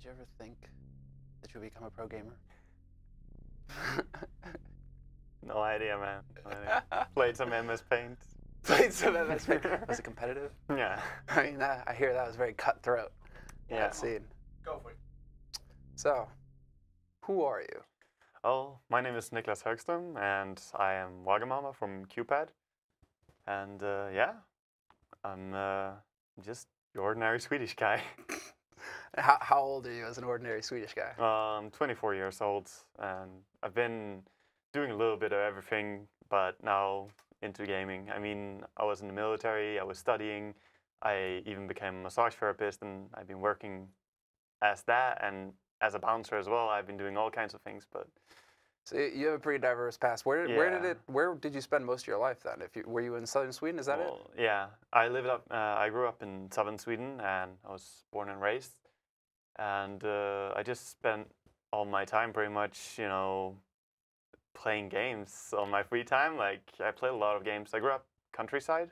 you ever think that you'll become a pro gamer? No idea, man. No idea. Played some MS Paint. Played some MS Paint. Was it competitive? Yeah. I mean, I hear that was very cutthroat. Yeah. That scene. Go for it. So, who are you? Oh, my name is Niklas Högström, and I am Wagamama from QPAD. And yeah, I'm just the ordinary Swedish guy. How old are you as an ordinary Swedish guy? I'm 24 years old, and I've been doing a little bit of everything, but now into gaming. I mean, I was in the military, I was studying, I even became a massage therapist, and I've been working as that, and as a bouncer as well. I've been doing all kinds of things, but... So you have a pretty diverse past. Where did you spend most of your life then? Were you in southern Sweden? Is that it? Yeah, I grew up in southern Sweden, and I was born and raised. And I just spent all my time pretty much, you know, playing games on my free time. Like, I played a lot of games. I grew up countryside,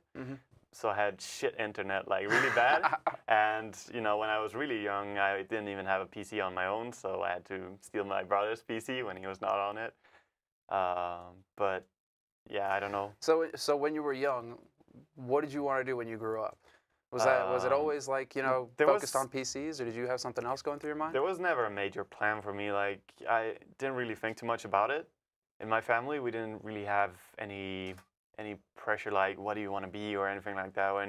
so I had shit internet, like really bad. And, you know, when I was really young, I didn't even have a PC on my own, so I had to steal my brother's PC when he was not on it. But, yeah, I don't know. So when you were young, what did you want to do when you grew up? Was it always like, you know, focused on PCs, or did you have something else going through your mind? There was never a major plan for me. Like, I didn't really think too much about it. In my family, we didn't really have any pressure, like, what do you want to be or anything like that. Or I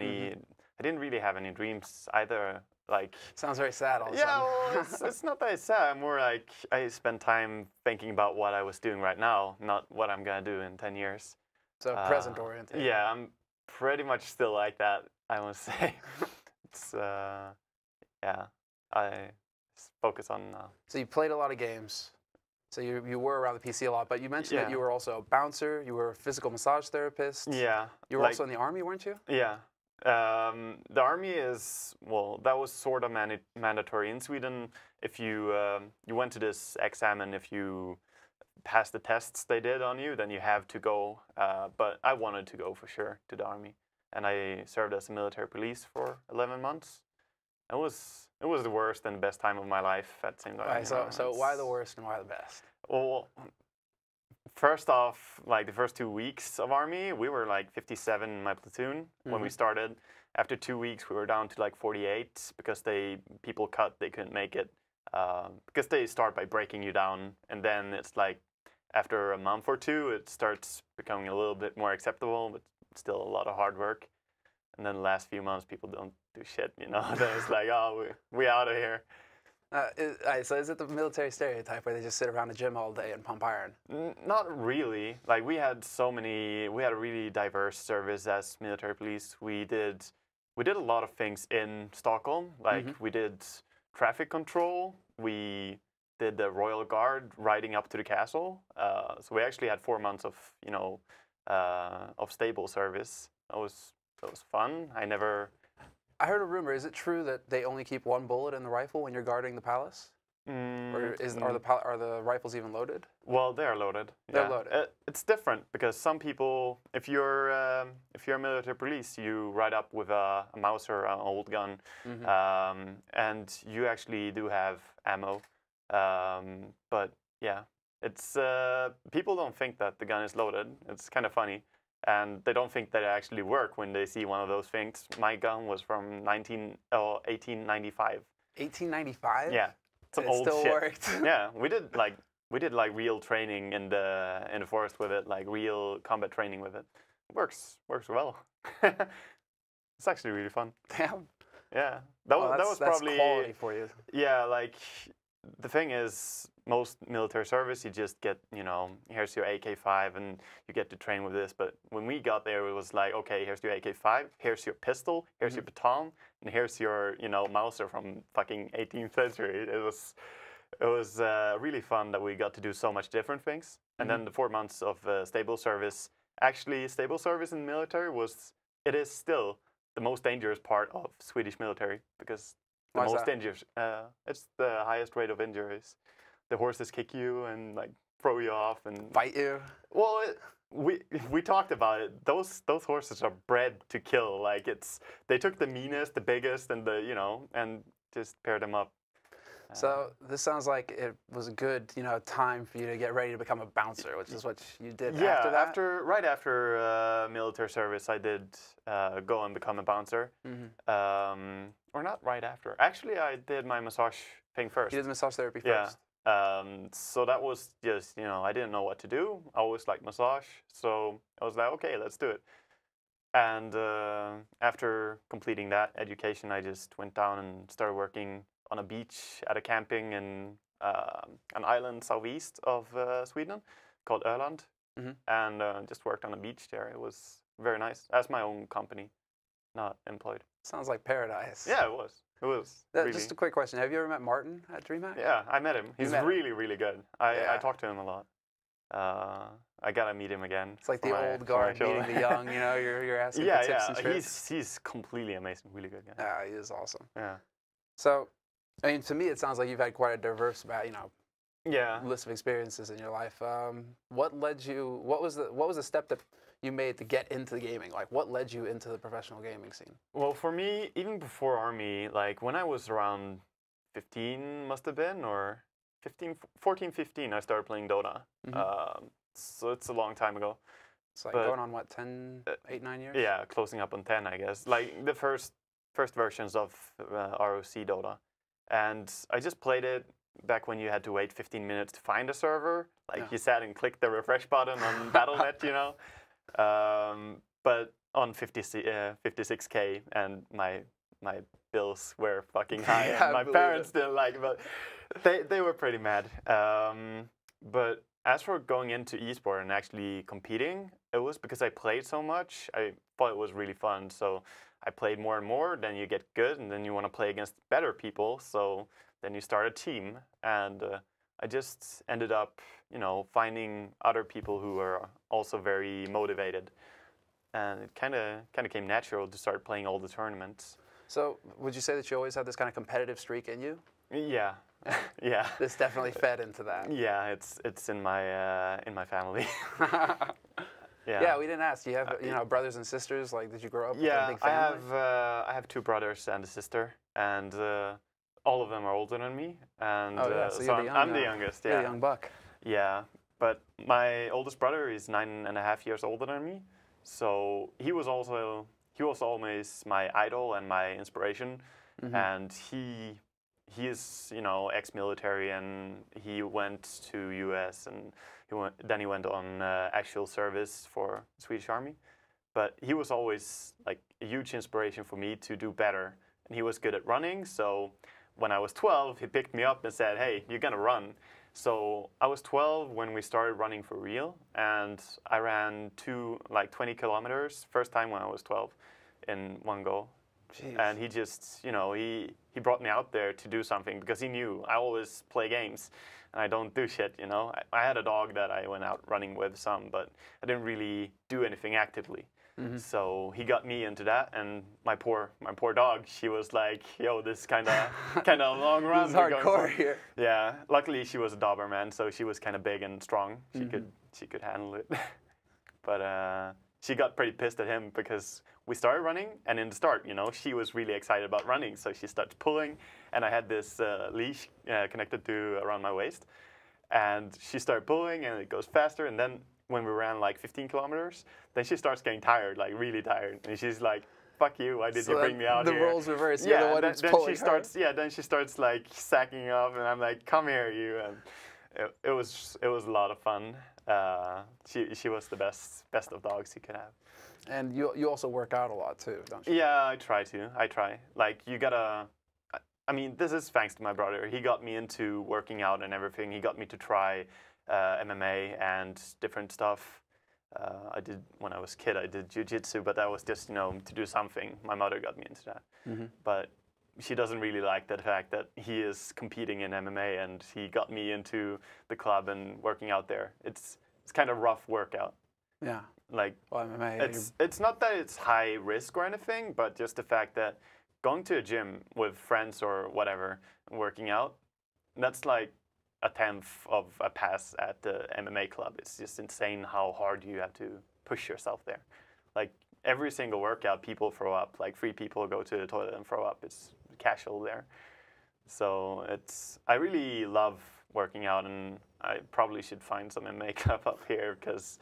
didn't really have any dreams either. Like, sounds very sad all of a sudden. Well, it's not that it's sad. More like I spend time thinking about what I was doing right now, not what I'm gonna do in 10 years. So present oriented. Yeah, I'm pretty much still like that, I must say. It's yeah, I focus on. So you played a lot of games. So you were around the PC a lot, but you mentioned that you were also a bouncer. You were a physical massage therapist. Yeah. You were also in the army, weren't you? Yeah. The army is, well, that was sort of mandatory in Sweden. If you you went to this exam, and if you passed the tests they did on you, then you have to go. But I wanted to go for sure to the army, and I served as a military police for 11 months. It was the worst and the best time of my life at the same time. Right, so why the worst and why the best? Well, first off, like the first 2 weeks of army, we were like 57 in my platoon when we started. After 2 weeks, we were down to like 48 because people cut, they couldn't make it. Because they start by breaking you down, and then it's like after a month or two, it starts becoming a little bit more acceptable, but still a lot of hard work. And then the last few months, people don't do shit, you know. Then it's like, oh, we out of here. So is it the military stereotype where they just sit around the gym all day and pump iron? Not really. Like, we had a really diverse service as military police. We did a lot of things in Stockholm. Like, we did traffic control. We did the Royal Guard riding up to the castle. So we actually had 4 months of, you know, of stable service. That was fun. I heard a rumor. Is it true that they only keep one bullet in the rifle when you're guarding the palace? Or are the rifles even loaded? Well, they are loaded. They're loaded. It's different because some people, if you're a military police, you ride up with a Mauser, an old gun, and you actually do have ammo. But yeah, it's people don't think that the gun is loaded. It's kind of funny. And they don't think that it actually work when they see one of those things. My gun was from 1895. 1895? Yeah, some old still shit. Worked. Yeah, we did like real training in the forest with it, like real combat training with it. Works well. It's actually really fun. Damn. Yeah, that was probably quality for you. Yeah, like the thing is, most military service, you just get, you know, here's your AK-5 and you get to train with this. But when we got there, it was like, okay, here's your AK-5, here's your pistol, here's your baton, and here's your, you know, Mauser from fucking 18th century. It was really fun that we got to do so much different things. And then the 4 months of stable service, actually stable service in the military it is still the most dangerous part of Swedish military, because the most dangerous, it's the highest rate of injuries. The horses kick you and like throw you off and bite you. Well, we talked about it. Those horses are bred to kill. Like, they took the meanest, the biggest, and and just paired them up. So this sounds like it was a good, time for you to get ready to become a bouncer, which is what you did after that? Right after military service, I did go and become a bouncer. Or not right after. Actually, I did my massage thing first. You did the massage therapy first? So that was just, I didn't know what to do. I always liked massage. So I was like, okay, let's do it. And after completing that education, I just went down and started working on a beach at a camping in an island southeast of Sweden called Öland. And just worked on a beach there. It was very nice. As my own company, not employed. Sounds like paradise. Yeah, it was. It was. Really. Just a quick question. Have you ever met Martin at DreamHack? Yeah, I met him. He's really, really good. I talked to him a lot. I gotta meet him again. It's like the old guard meeting the young. You're asking for tips and tricks. He's completely amazing. Really good guy. Yeah, he is awesome. Yeah. So, to me, it sounds like you've had quite a diverse, list of experiences in your life. What led you? What was the step that you made to get into the gaming? Like, what led you into the professional gaming scene? Well, for me, even before Army, like when I was around 15, must have been, or 14, 15, I started playing Dota. So it's a long time ago. It's like going on, 8, 9 years? Yeah, closing up on 10, I guess. Like the first versions of ROC Dota. And I just played it back when you had to wait 15 minutes to find a server. Like you sat and clicked the refresh button on Battle.net, But on 56K, and my bills were fucking high, and my parents didn't like it, but they were pretty mad. But as for going into esports and actually competing, it was because I played so much. I thought it was really fun, so I played more and more. Then you get good, and then you want to play against better people. So then you start a team, and I just ended up, finding other people who were also very motivated, and it kind of came natural to start playing all the tournaments. So would you say that you always had this kind of competitive streak in you? Yeah. Yeah. This definitely fed into that. Yeah, it's in my family. Yeah, we didn't ask. Do you have, brothers and sisters? Like, did you grow up with a big family? I have 2 brothers and a sister, and all of them are older than me. And so I'm the youngest. Yeah, you're the young buck. Yeah, but my oldest brother is 9.5 years older than me, so he was always my idol and my inspiration, and he is ex-military, and he went to US, and he went on actual service for the Swedish Army. But he was always like a huge inspiration for me to do better, and he was good at running. So when I was 12, he picked me up and said, "Hey, you're gonna run." So I was 12 when we started running for real, and I ran 20 kilometers first time when I was 12 in one go. Jeez. And he just, he brought me out there to do something because he knew I always play games and I don't do shit, I had a dog that I went out running with some, but I didn't really do anything actively. So he got me into that, and my poor dog, she was like, "Yo, this kind of long run." This is hardcore here. Yeah, luckily she was a Doberman, so she was kind of big and strong. She could handle it. But she got pretty pissed at him because we started running, and in the start, she was really excited about running, so she started pulling, and I had this leash connected to around my waist, and she started pulling, and it goes faster, and then when we ran like 15 kilometers, then she starts getting tired, like really tired, and she's like, "Fuck you! Why did you bring me out here?" The roles reverse. You're the one who's pulling her. Then she starts like sacking up, and I'm like, "Come here, you!" And it was a lot of fun. She was the best of dogs you could have. And you also work out a lot too, don't you? Yeah, I try. Like, you gotta. I mean, this is thanks to my brother. He got me into working out and everything. He got me to try MMA and different stuff. I did, when I was a kid, I did jiu-jitsu, but that was just, to do something. My mother got me into that. But she doesn't really like the fact that he is competing in MMA, and he got me into the club and working out there. It's kind of rough workout. Yeah. Like, well, MMA, it's not that it's high risk or anything, but just the fact that going to a gym with friends or whatever and working out, that's like a 1/10 of a pass at the MMA club. It's just insane how hard you have to push yourself there. Like, every single workout, people throw up. Like, 3 people go to the toilet and throw up. It's casual there. So I really love working out, and I probably should find some makeup up here because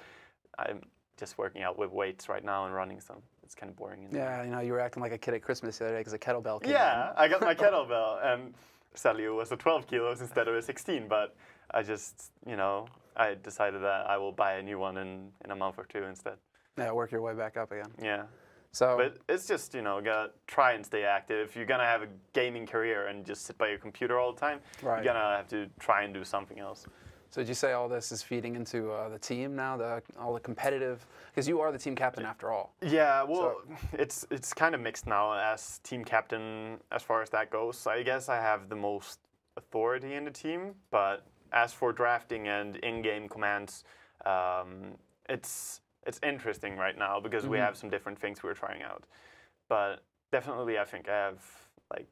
I'm just working out with weights right now and running some. It's kind of boring. Yeah, you know, you were acting like a kid at Christmas the other day because a kettlebell came Yeah, I got my kettlebell, and sadly it was a 12 kilos instead of a 16, but I just, you know, I decided that I will buy a new one in a month or two instead. Yeah, work your way back up again. Yeah. So, but it's just, you know, gotta try and stay active. If you're gonna have a gaming career and just sit by your computer all the time, right. You're gonna have to try and do something else. So did you say all this is feeding into the team now, all the competitive? Because you are the team captain after all. Yeah, well, so. it's kind of mixed now as team captain as far as that goes. I guess I have the most authority in the team, but as for drafting and in-game commands, it's interesting right now because we have some different things we're trying out. But definitely I think I have like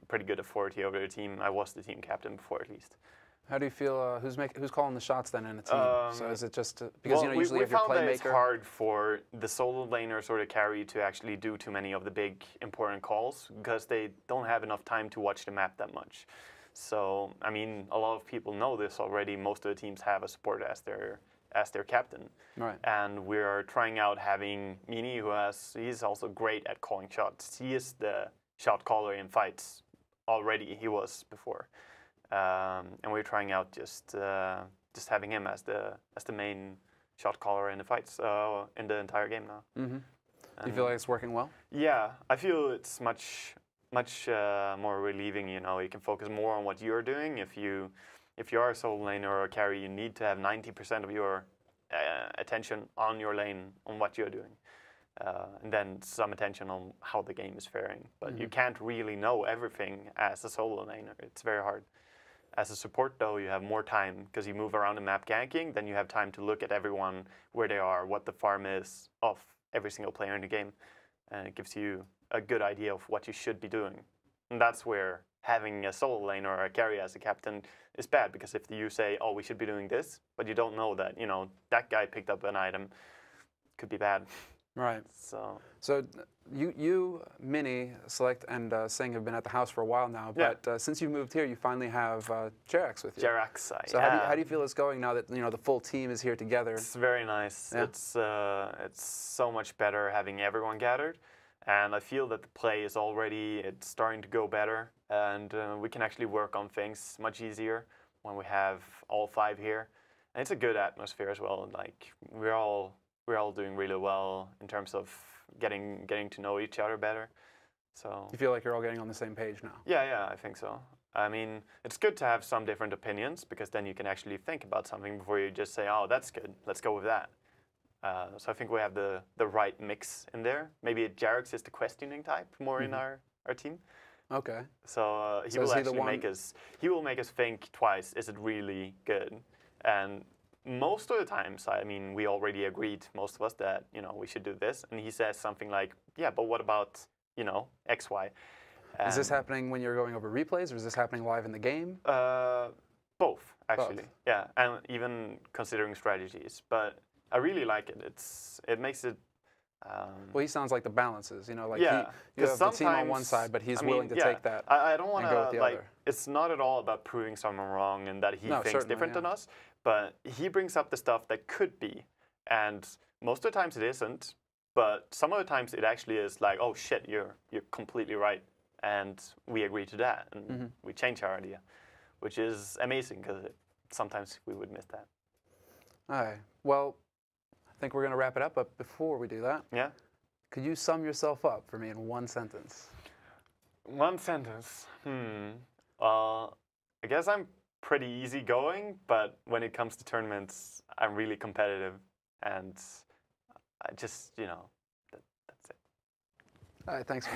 pretty good authority over the team. I was the team captain before at least. How do you feel? Who's calling the shots then in a team? So is it just because well, you know usually we if you're found that it's playmaker? hard for the solo laners or the carry to actually do too many of the big important calls because they don't have enough time to watch the map that much. So I mean, a lot of people know this already. Most of the teams have a support as their captain. Right. And we're trying out having Mini, he's also great at calling shots. He is the shot caller in fights already. He was before. And we're trying out just having him as the main shot caller in the fights in the entire game now. Mm-hmm. Do you feel like it's working well? Yeah, I feel it's much more relieving. You know, you can focus more on what you're doing. If you are a solo laner or a carry, you need to have 90% of your attention on your lane, on what you're doing. And then some attention on how the game is faring. But you can't really know everything as a solo laner. It's very hard. As a support, though, you have more time because you move around the map ganking. Then you have time to look at everyone, where they are, what the farm is of every single player in the game. And it gives you a good idea of what you should be doing. And that's where having a solo lane or a carry as a captain is bad, because if you say, oh, we should be doing this, but you don't know that, you know, that guy picked up an item, could be bad. Right. So you, Mini, Select, and Singh have been at the house for a while now, but since you moved here, you finally have Jerax with you. Jerax, so yeah. how do you feel it's going now that you know the full team is here together? It's very nice. Yeah. It's so much better having everyone gathered, and I feel that the play is it's starting to go better, and we can actually work on things much easier when we have all 5 here. And it's a good atmosphere as well. Like we're all doing really well in terms of getting to know each other better. So you feel like you're all getting on the same page now? Yeah, I think so. I mean, it's good to have some different opinions because then you can actually think about something before you just say, oh, that's good, let's go with that. So I think we have the right mix in there. Maybe Jerax is the questioning type more in our team. Okay. So he will actually make us think twice, is it really good? And most of the times, I mean, we already agreed, most of us, that, you know, we should do this. And he says something like, yeah, but what about, you know, X, Y? Is this happening when you're going over replays, or is this happening live in the game? Both, actually. Both. Yeah, and even considering strategies. But I really like it. It makes it... well, he sounds like the balances, you know, like yeah, you have the team on one side, but he's willing to take that. I don't want to, like, it's not at all about proving someone wrong and that he thinks different than us, but he brings up the stuff that could be, and most of the times it isn't, but some of the times it actually is like, oh shit, you're completely right, and we agree to that, and we change our idea, which is amazing because sometimes we would miss that. All right, well, I think we're going to wrap it up, but before we do that, could you sum yourself up for me in one sentence? One sentence? Well, I guess I'm pretty easygoing, but when it comes to tournaments, I'm really competitive, and I just, you know, that's it. All right, thanks.